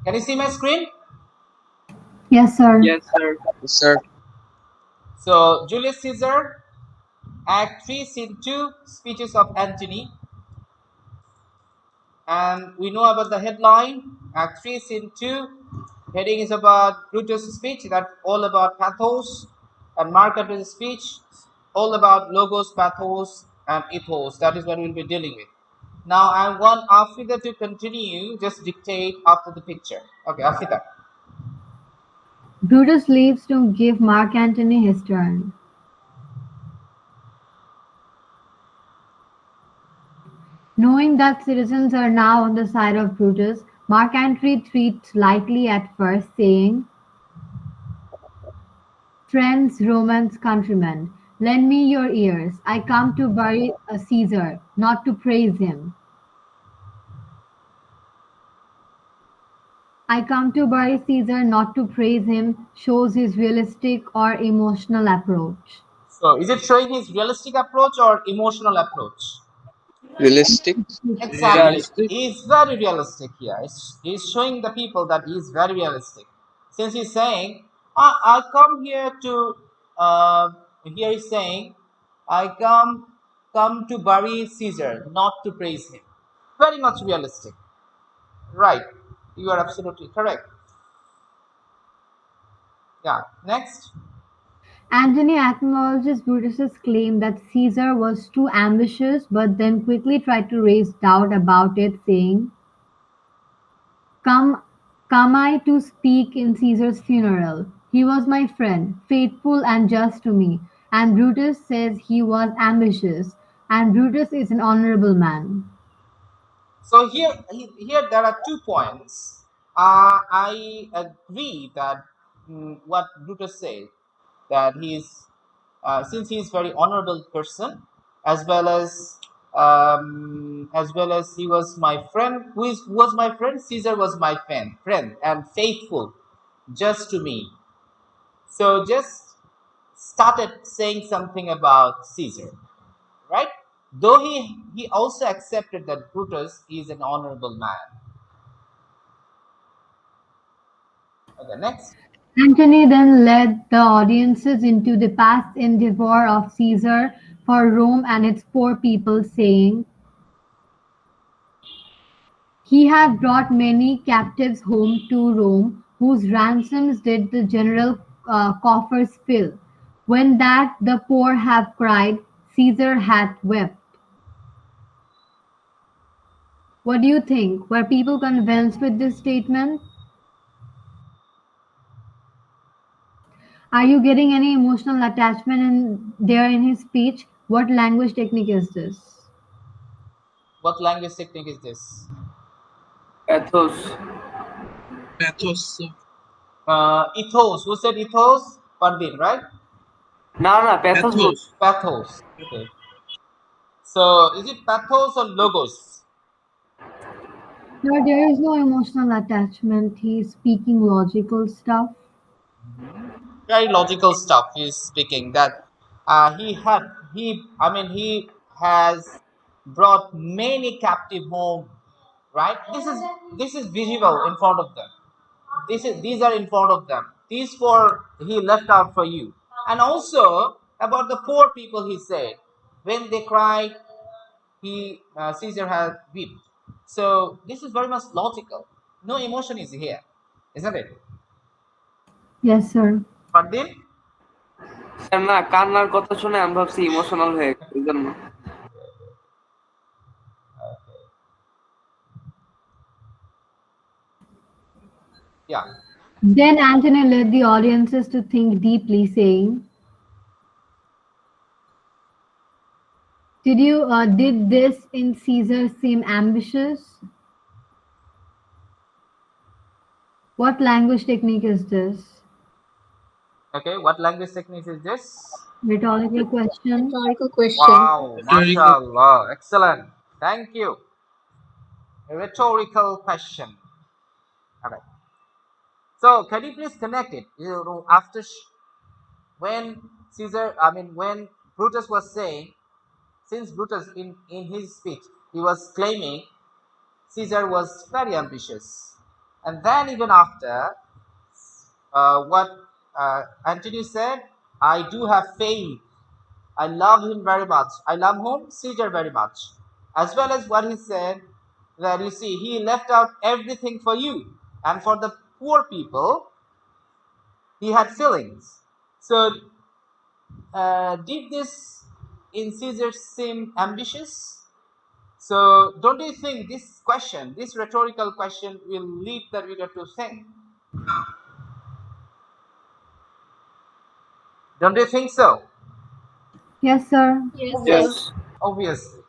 Can you see my screen? Yes, sir. Yes, sir. Yes, sir. So Julius Caesar, Act 3, Scene 2, speeches of Antony. And we know about the headline, Act 3, Scene 2. Heading is about Brutus' speech, that's all about pathos. And Mark Antony's speech, all about logos, pathos, and ethos. That is what we'll be dealing with. Now I want Afida to continue, just dictate after the picture. Okay, Afida. Brutus leaves to give Mark Antony his turn. Knowing that citizens are now on the side of Brutus, Mark Antony treats lightly at first, saying, "Friends, Romans, countrymen, lend me your ears. I come to bury a Caesar, not to praise him. I come to bury Caesar, not to praise him," shows his realistic or emotional approach. So is it showing his realistic approach or emotional approach? Realistic. Exactly. Realistic. He is very realistic here. He's showing the people that he is very realistic. Since he's saying, I come here to, here he's saying, I come to bury Caesar, not to praise him. Very much realistic. Right. You are absolutely correct. Yeah. Next. Antony acknowledges Brutus's claim that Caesar was too ambitious, but then quickly tried to raise doubt about it, saying, Come, come I to speak in Caesar's funeral. He was my friend, faithful and just to me, and Brutus says he was ambitious, and Brutus is an honorable man. So here there are 2 points. I agree that what Brutus said, that he is, since he is very honorable person, as well as he was my friend. Was my friend? Caesar was my friend and faithful, just to me. So just started saying something about Caesar, right? Though he also accepted that Brutus is an honorable man. Okay, next. Antony then led the audiences into the past endeavor of Caesar for Rome and its poor people, saying, He had brought many captives home to Rome, whose ransoms did the general coffers fill. When that the poor have cried, Caesar hath wept. What do you think? Were people convinced with this statement? Are you getting any emotional attachment in there in his speech? What language technique is this? What language technique is this? Pathos. Pathos. Ethos. Who said ethos? Pandit, right? না না pathos ball Pathos. Pathos. Okay. So is it pathos or logos? No, there is no emotional attachment. He's speaking logical stuff. Very logical stuff he's speaking. That he had he I mean he has brought many captive home. Right. This is visible in front of them. These are in front of them. These four he left out for you. And also about the poor people, he said, when they cried, he Caesar had wept. So this is very much logical. No emotion is here, isn't it? Yes, sir. Fadil? Sir না কান্নার কথা শুনে আমি ভাবছি emotional হয়ে গেছে এই জন্য Yeah. Then Antony led the audiences to think deeply, saying, did this in Caesar seem ambitious? What language technique is this? Okay. What language technique is this? Rhetorical question. Rhetorical question. Wow, Rhetorical. mashallah, excellent. Thank you. A rhetorical question. All right. So, can you please connect it? After when when Brutus was saying, since Brutus in his speech he was claiming Caesar was very ambitious. And then even after, what Antony said, I do have faith. I love him very much. I love whom? Caesar very much. As well as what he said, that you see, he left out everything for you. And for the poor people, he had feelings. So, did this in Caesar seem ambitious? So, don't you think this question, this rhetorical question, will lead the reader to think? Don't you think so? Yes, sir. Yes, sir. Obvious, obviously.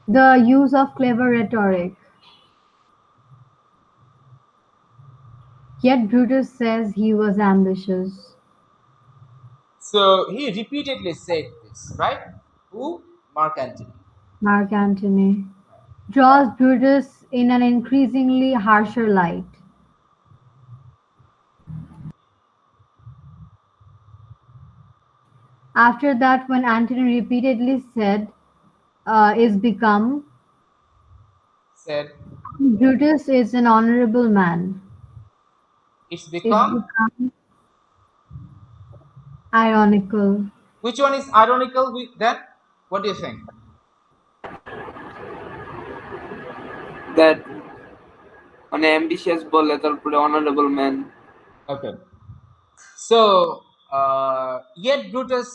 The use of clever rhetoric. Yet Brutus says he was ambitious. So he repeatedly said this, right? Who? Mark Antony. Mark Antony draws Brutus in an increasingly harsher light. After that, when Antony repeatedly said, is become, Said Brutus is an honorable man, it's is become. become ironical. Which one is ironical? Then what do you think? That মানে ambitious বলে তারপরে honorable man. Okay. So yet Brutus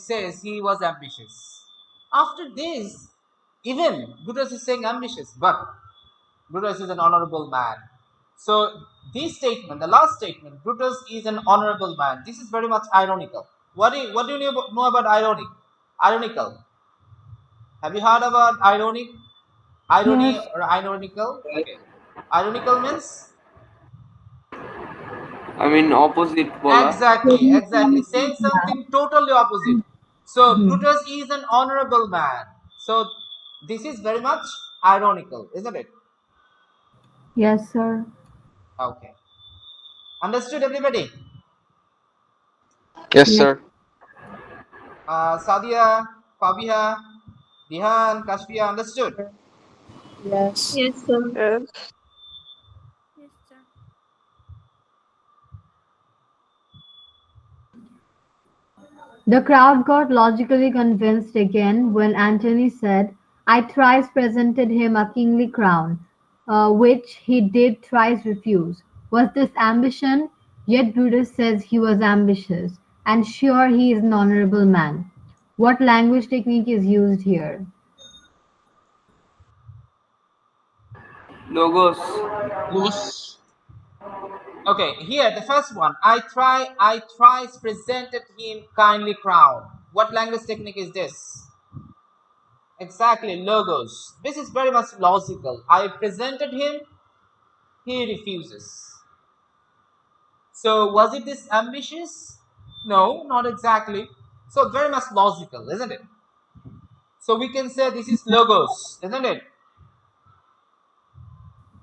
says he was ambitious. After this, even Brutus is saying ambitious, but Brutus is an honorable man. So this statement, the last statement, Brutus is an honorable man. This is very much ironical. What do you know about ironic? Ironical. Have you heard about ironic? Irony Yes, or ironical? Okay. Ironical means I mean opposite বলা. exactly saying yeah. something totally opposite. So Mhm. Brutus is an honorable man. So this is very much ironical, isn't it? Yes, sir. Okay. Understood, everybody? Yes, Yes, sir. Sadia, Fabiha, Dihan, Kashfia, understood? Yes. Yes, sir. Yes. Yes, sir. the crowd got logically convinced again when Antony said, I thrice presented him a kingly crown, which he did thrice refuse. Was this ambition? Yet Brutus says he was ambitious, and sure he is an honorable man. What language technique is used here? Logos. Los. Okay, here the first one. I thrice presented him kindly crown. What language technique is this? Exactly, logos. This is very much logical. I presented him, he refuses. So was it this ambitious? No, not exactly. So very much logical, isn't it? So we can say this is logos, isn't it?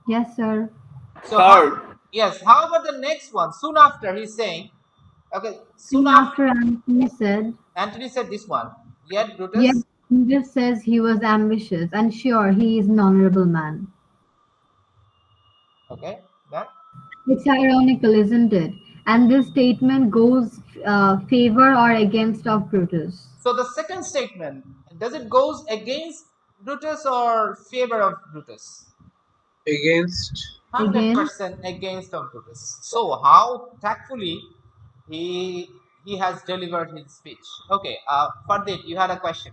Yes, sir. So Third. yes, how about the next one? Soon after he's saying, okay, soon Soon after after Antony said, Antony said this one. Yet Yet Brutus, Brutus says he was ambitious, and sure he is an honorable man. okay, then It's ironical, isn't it? And this statement goes favor or against of Brutus. so the second statement, does it goes against Brutus or favor of Brutus? Against. 100% against of Brutus. So how tactfully he has delivered his speech. Okay, Fardit, you had a question.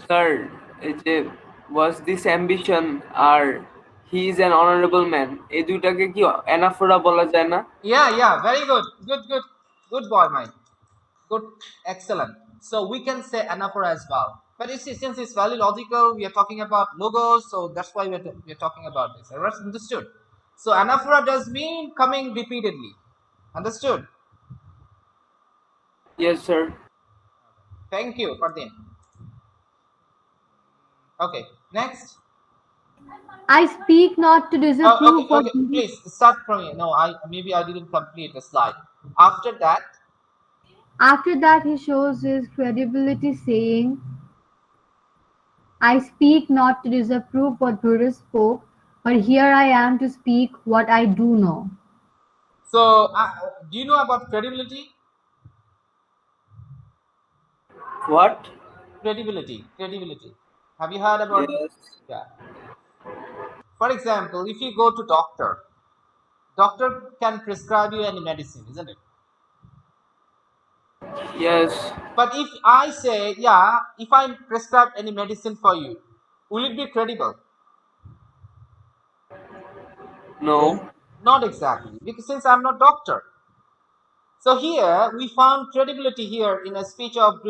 Third, এই যে was this ambition R he is an honorable man, এই দুইটাকে কি anaphora বলা যায় না? Yeah, very good boy, Mike. Good, excellent. So we can say anaphora as well. But you see, since it's very logical, we are talking about logos, so that's why we're talking about this. Alright, understood. So anaphora does mean coming repeatedly. Understood? Yes, sir. Thank you, Fardin. Okay, next. I speak not to disapprove Okay, what please start from here. No, maybe I didn't complete the slide. After that, After that he shows his credibility saying, I speak not to disapprove what Brutus spoke, but here I am to speak what I do know. So, do you know about credibility? What? Credibility. Have you heard about? Yes. Yeah. For example, if you go to doctor can prescribe you any medicine, isn't it? Yes. But if I say, yeah, if I prescribe any medicine for you, will it be credible? No. Not exactly, because since I'm not doctor. So here we found credibility here in a speech of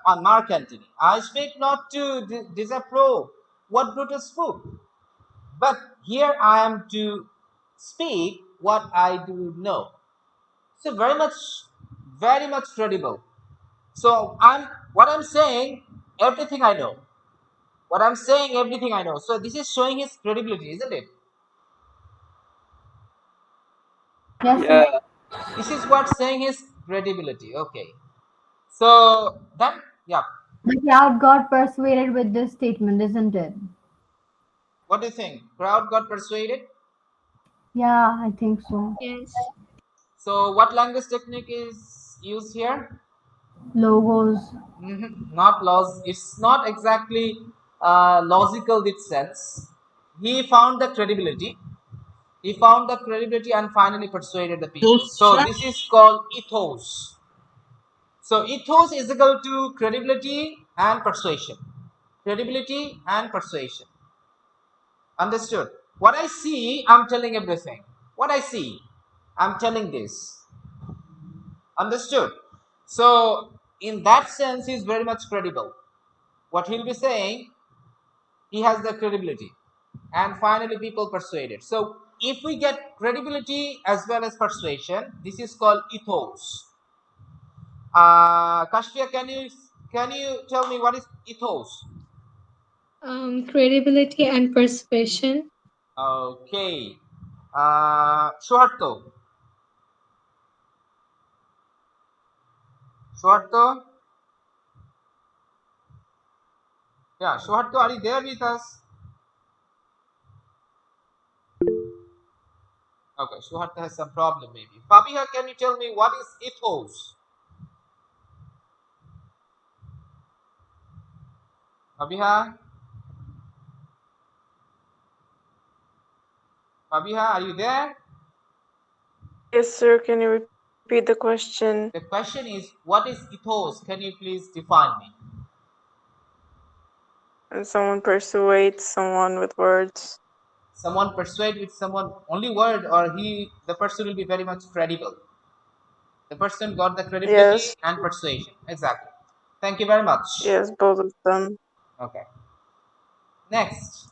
on Mark Antony. I speak not to disapprove what Brutus spoke, but here I am to speak what I do know. So very much credible. So what I'm saying, everything I know. What I'm saying, everything I know. So this is showing his credibility, isn't it? Yes, sir. Yeah. This is what saying his credibility. Okay. So then, yeah. The crowd got persuaded with this statement, isn't it? What do you think? Crowd got persuaded. Yeah, I think so. Yes. So what language technique is used here? Logos. Not laws. It's not exactly logical with sense. He found the credibility. He found the credibility and finally persuaded the people. So Joseph. this is called ethos. So ethos is equal to credibility and persuasion. Credibility and persuasion. Understood? What I see, I'm telling everything. What I see, I'm telling this. Understood? So in that sense, he's very much credible. What he'll be saying, he has the credibility. And finally, people persuaded. So if we get credibility as well as persuasion, this is called ethos. Kashfia, can you tell me what is ethos? Credibility and persuasion. Okay. Suharto. Suharto? Yeah, Suharto, are you there with us? Okay, Suharto has some problem maybe. Fabiha, can you tell me what is ethos? Fabiha? Fabiha, are you there? Yes, sir. Can you repeat the question? The question is, what is ethos? Can you please define me? And someone persuades someone with words. Someone persuade with someone only word, or the person will be very much credible. The person got the credibility Yes. and persuasion. Exactly. Thank you very much. Yes, both of them. Okay. Next.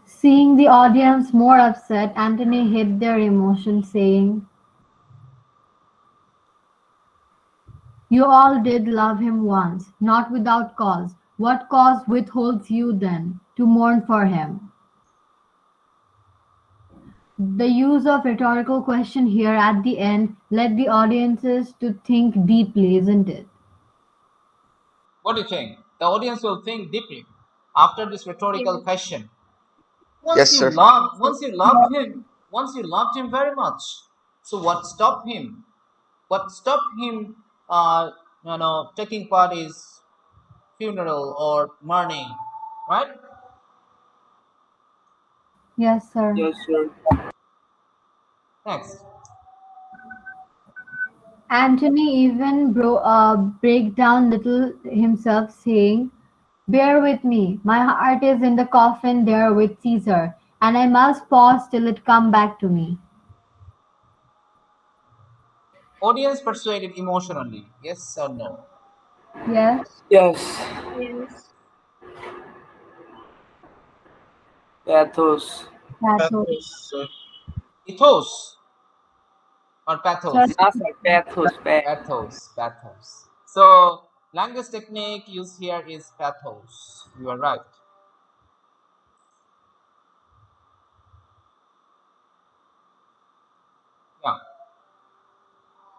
Seeing the audience more upset, Antony hid their emotion, saying, "You all did love him once, not without cause. What cause withholds you, then, to mourn for him?" The use of rhetorical question here at the end led the audiences to think deeply, isn't it? What do you think? The audience will think deeply after this rhetorical Yes. question. Yes, sir. Once you loved him very much. So what stopped him? What stopped him? Taking part is funeral or mourning, right? Yes, sir. Yes, sir. Next. Antony even break down little himself, saying, "Bear with me. My heart is in the coffin there with Caesar, and I must pause till it come back to me." Audience persuaded emotionally. Yes or no? Yes, Yes. Yes. Pathos. that's all. Pathos, sir. Ethos or Sir, pathos? Ah, sir. Pathos. Pathos. So language technique used here is pathos. You are right. Yeah.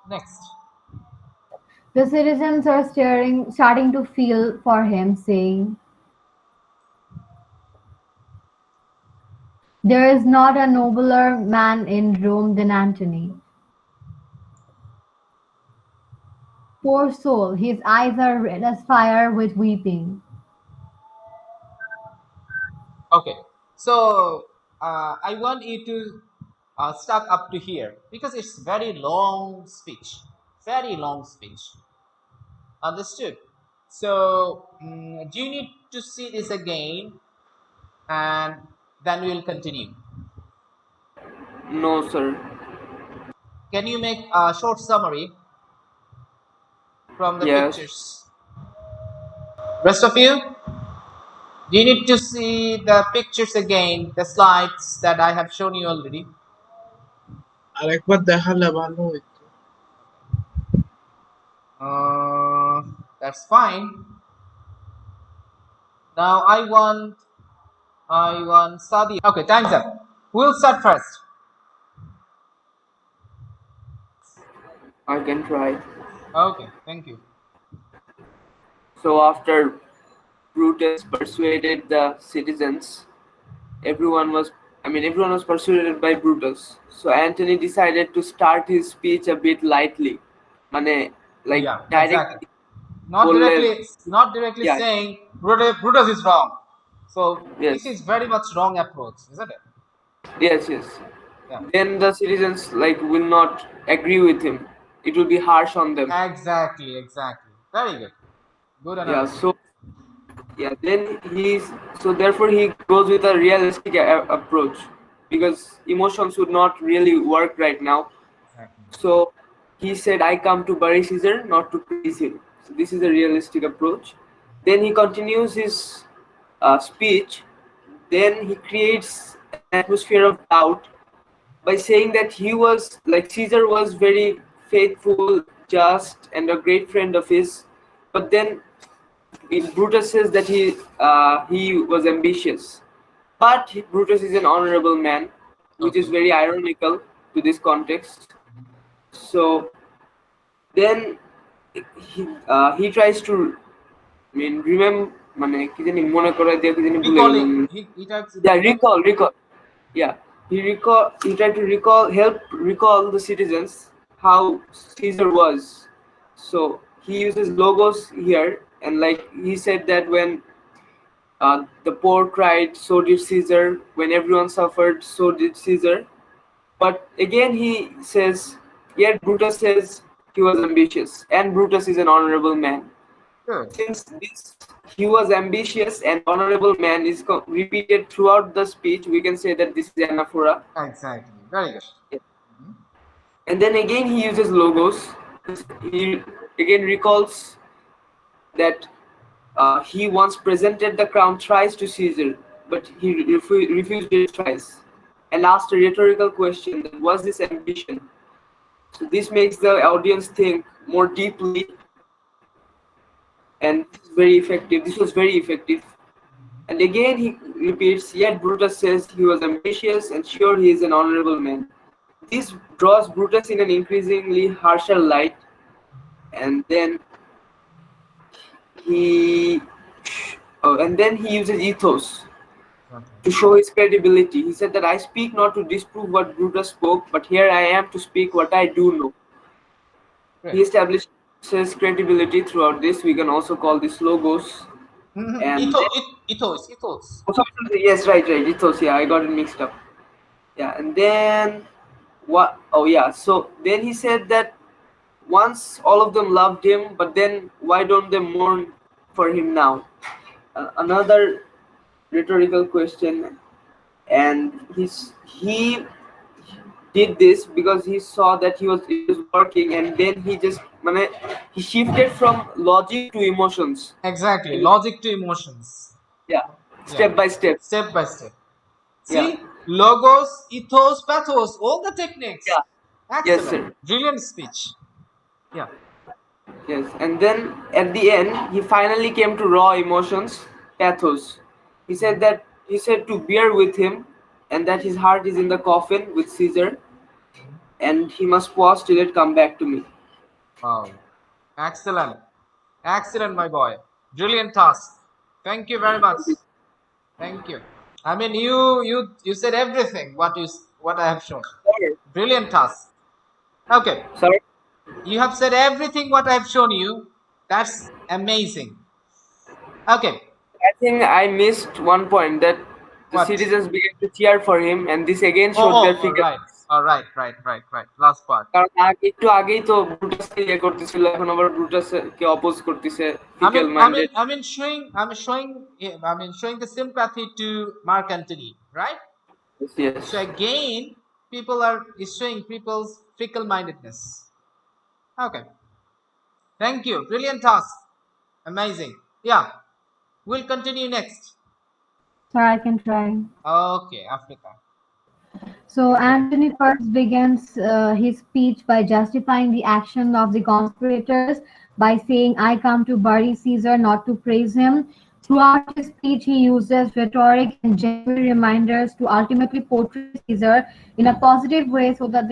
Next. The citizens are starting to feel for him, saying, "There is not a nobler man in Rome than Antony." Poor soul, his eyes are red as fire with weeping. Okay, so I want you to stuck up to here because it's very long speech, very long speech. Understood? So, do you need to see this again, and then we will continue? No, sir. Can you make a short summary from the Yes. pictures? Rest of you, do you need to see the pictures again, the slides that I have shown you already? আরেকবার দেখালে ভালো হইতো। That's fine. Now I want Sadi. Okay, time's up. We'll start first. I can try. Okay, thank you. So after Brutus persuaded the citizens, everyone was persuaded by Brutus. So Antony decided to start his speech a bit lightly. মানে like Yeah, exactly. directly Not বললে directly, not directly yeah, saying Brutus is wrong. So yes, this is very much wrong approach, isn't it? yes. Yeah, Then the citizens like will not agree with him. It will be harsh on them. exactly. Very good. Good Yeah, analysis. so yeah, then therefore he goes with a realistic approach because emotions would not really work right now. Exactly. So he said, I come to bury Caesar, not to praise him. So this is a realistic approach. Then he continues his speech. Then he creates an atmosphere of doubt by saying that Caesar was very faithful, just, and a great friend of his. But then Brutus says that he was ambitious. But Brutus is an honorable man, which is Okay. very ironical to this context. So then he tries to remember মানে কি জানি মনে করাই দিয়ে কি জানি ভুলে Recalling, গেলাম he talks yeah about what? recall yeah he tried to recall the citizens how Caesar was. So he uses logos here, and like he said that when the poor cried, so did Caesar. When everyone suffered, so did Caesar. But again, he says, yet Brutus says he was ambitious, and Brutus is an honorable man. Good. Since this, he was ambitious and honorable man is repeated throughout the speech, we can say that this is anaphora. Exactly. Very good. And then again, he uses logos. He again recalls that he once presented the crown thrice to Caesar, but he refused it thrice and asked a rhetorical question that was this ambition. So this makes the audience think more deeply, and very effective. This was very effective. And again he repeats, yet Brutus says he was ambitious and sure he is an honorable man. This draws Brutus in an increasingly harsher light, and then he uses ethos to show his credibility. He said that I speak not to disprove what Brutus spoke, but here I am to speak what I do know. Great. He establishes credibility throughout this. We can also call this logos. And Ethos. yes, right, ethos. Yeah, I got it mixed up. Yeah, and then what? Oh yeah. So then he said that once all of them loved him, but then why don't they mourn for him now? Another rhetorical question, and he did this because he saw that it was working, and then he shifted from logic to emotions. Exactly. Logic to emotions. Yeah, Yeah. step by step. Step by step. Yeah. See, logos, ethos, pathos, all the techniques. Yeah. Excellent. Yes, sir. Brilliant speech. Yeah. Yes, and then at the end, he finally came to raw emotions, pathos. He said to bear with him, and that his heart is in the coffin with Caesar, and he must pause till it come back to me. Wow. Excellent. Excellent, my boy. Brilliant task. Thank you very much. Thank you. I mean, you said everything. What I have shown. Sorry. Brilliant task. Okay, Sorry. you have said everything what I have shown you. That's amazing. Okay, I think I missed one point that the what? citizens began to cheer for him, and this again Oh, showed their all figure. right, all right, right. Last part. কারণ একটু আগেই তো ব্রুটাসকে ইয়ে করতেছিল, এখন আবার ব্রুটাসকে oppose করতেছে, faecal minded. Showing the sympathy to Mark Antony, right? Yes. So again, is showing people's fickle-mindedness. Okay, thank you. Brilliant task. Amazing. Yeah, we'll continue next. Sir, I can try. Okay, Africa. So Antony first begins his speech by justifying the action of the conspirators by saying, "I come to bury Caesar, not to praise him." Throughout his speech, he uses rhetoric and genuine reminders to ultimately portray Caesar in a positive way, so that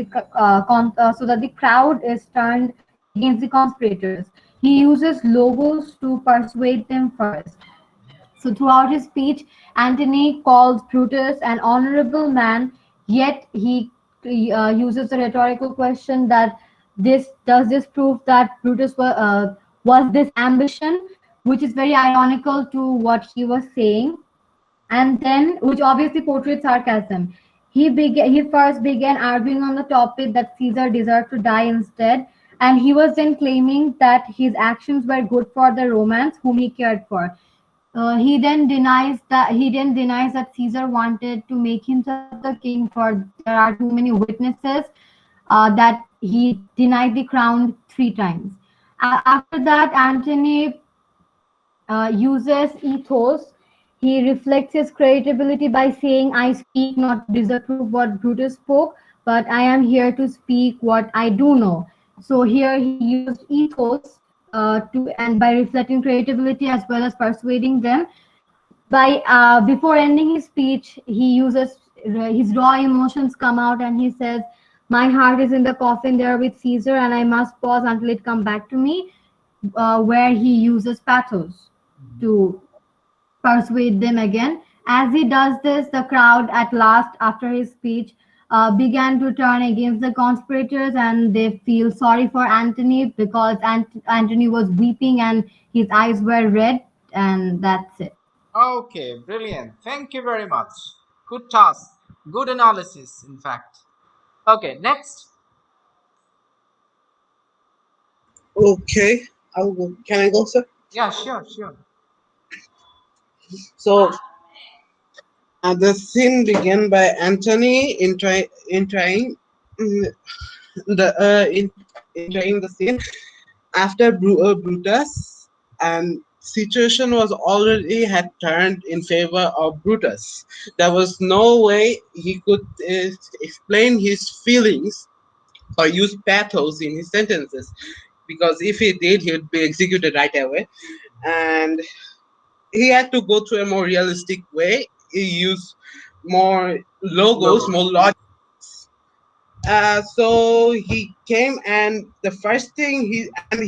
the crowd is turned against the conspirators. He uses logos to persuade them first. So throughout his speech, Antony calls Brutus an honorable man, yet he uses the rhetorical question that this prove that Brutus was this ambition, which is very ironical to what he was saying, and then which obviously portrayed sarcasm. He first began arguing on the topic that Caesar deserved to die instead, and he was then claiming that his actions were good for the Romans whom he cared for. He then denies that Caesar wanted to make himself the king, for there are too many witnesses that he denied the crown 3 times. After that, Antony uses ethos. He reflects his credibility by saying, "I speak not to disapprove what Brutus spoke, but I am here to speak what I do know." So here he used ethos and by reflecting credibility as well as persuading them. By before ending his speech, he uses his raw emotions come out, and he says, "My heart is in the coffin there with Caesar, and I must pause until it come back to me," where he uses pathos to persuade them again. As he does this, the crowd at last, after his speech, began to turn against the conspirators, and they feel sorry for Antony because Antony was weeping and his eyes were red, and that's it. Okay, brilliant. Thank you very much. Good task. Good analysis, in fact. Okay, next. Okay, I'll go. Can I go, sir? Yeah, sure. So, the scene began by Antony entering the scene after Brutus, and situation was already had turned in favor of Brutus. There was no way he could explain his feelings or use pathos in his sentences, because if he did, he would be executed right away. And he had to go through a more realistic way. He used more logos, more logic. So he came, and the first thing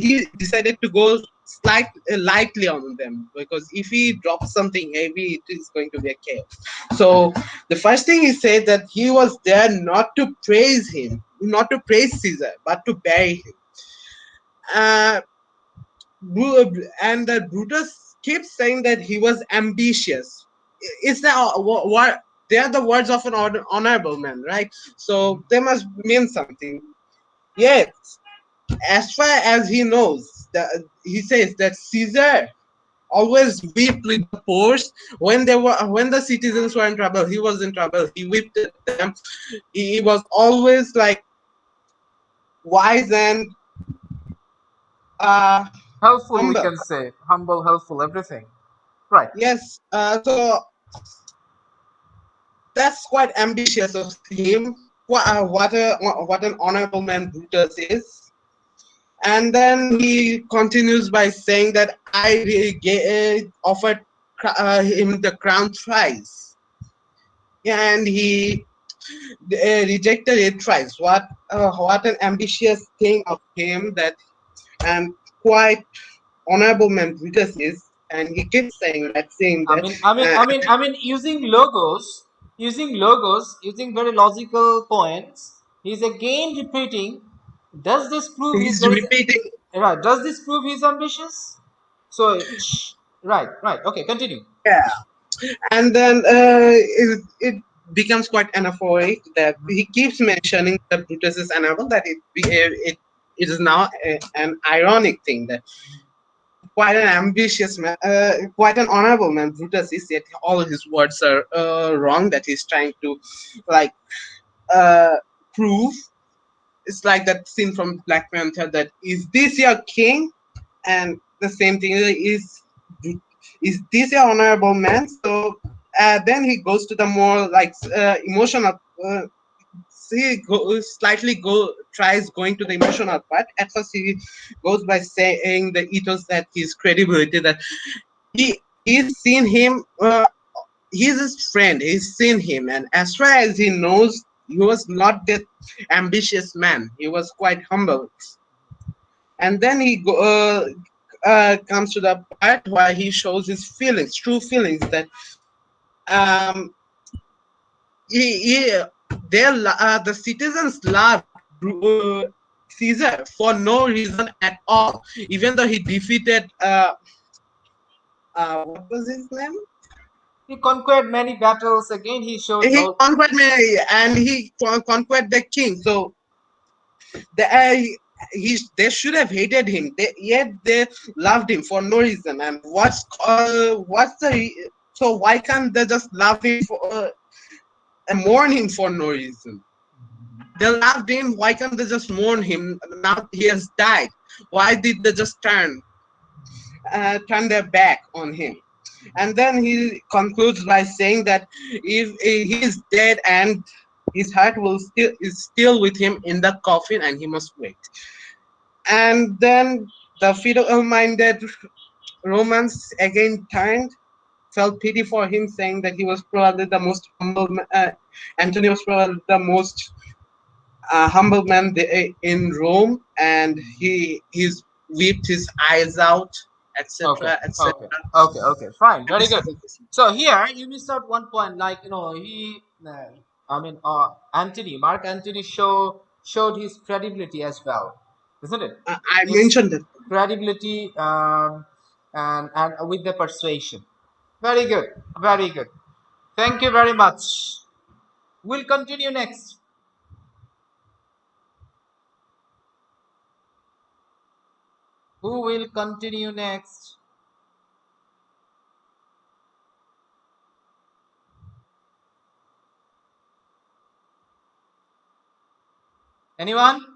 he decided to go lightly on them, because if he drops something heavy, it is going to be a chaos. So the first thing he said that he was there not to praise him, not to praise Caesar, but to bury him. And that Brutus keeps saying that he was ambitious. Is that what? They are the words of an honorable man, right? So they must mean something. Yet, as far as he knows, he says that Caesar always wept with the poor when the citizens were in trouble. He was in trouble. He wept at them. He was always like wise and Helpful, we humble. can say. Humble, helpful, everything. Right. Yes. So that's quite ambitious of him. What an honorable man Brutus is. And then he continues by saying that I offered him the crown thrice, and he rejected it thrice. What an ambitious thing of him, that, and quite honorable man Brutus is, and he keeps saying I that. mean, I mean, Uh, I mean, I mean, using very logical points. He's again repeating. Does this prove he's he's very repeating. right? Does this prove he's ambitious? So, right, right. Okay, continue. Yeah, and then it becomes quite anaphoric that he keeps mentioning that Brutus is honorable. That it is now an ironic thing that quite an ambitious man, quite an honorable man Brutus is, yet all of his words are wrong. That he's trying to like uh, prove. It's like that scene from Black Panther. That is this your king, and the same thing is this your honorable man? So then he goes to the more like emotional. Slightly tries going to the emotional part. At first, he goes by saying the ethos that his credibility that he's seen him. He's his friend. He's seen him, and as far as he knows, he was not that ambitious man. He was quite humble. And then comes to the part where he shows his feelings, true feelings that um, he the citizens loved Caesar for no reason at all, even though he defeated what was his name? He conquered many battles. Again, he showed. He Oh, conquered many, and he conquered the king. So the they should have hated him. Yet they loved him for no reason. And what's so why can't they just love him for and mourn him for no reason? They loved him. Why can't they just mourn him? Now he has died. Why did they just turn their back on him? And then he concludes by saying that if he is dead and his heart is still with him in the coffin, and he must wait. And then the fickle-minded Romans again turned, felt pity for him, saying that he was probably the most humble. Antony was probably the most humble man in Rome, and he's wept his eyes out, okay, etc., etc. okay, okay, okay. Fine, very good. So here you missed out one point. Like he. I mean, Mark Antony showed his credibility as well, isn't it? I His mentioned it. credibility and with the persuasion. Very good, very good. Thank you very much. We'll continue next. Who will continue next? Anyone?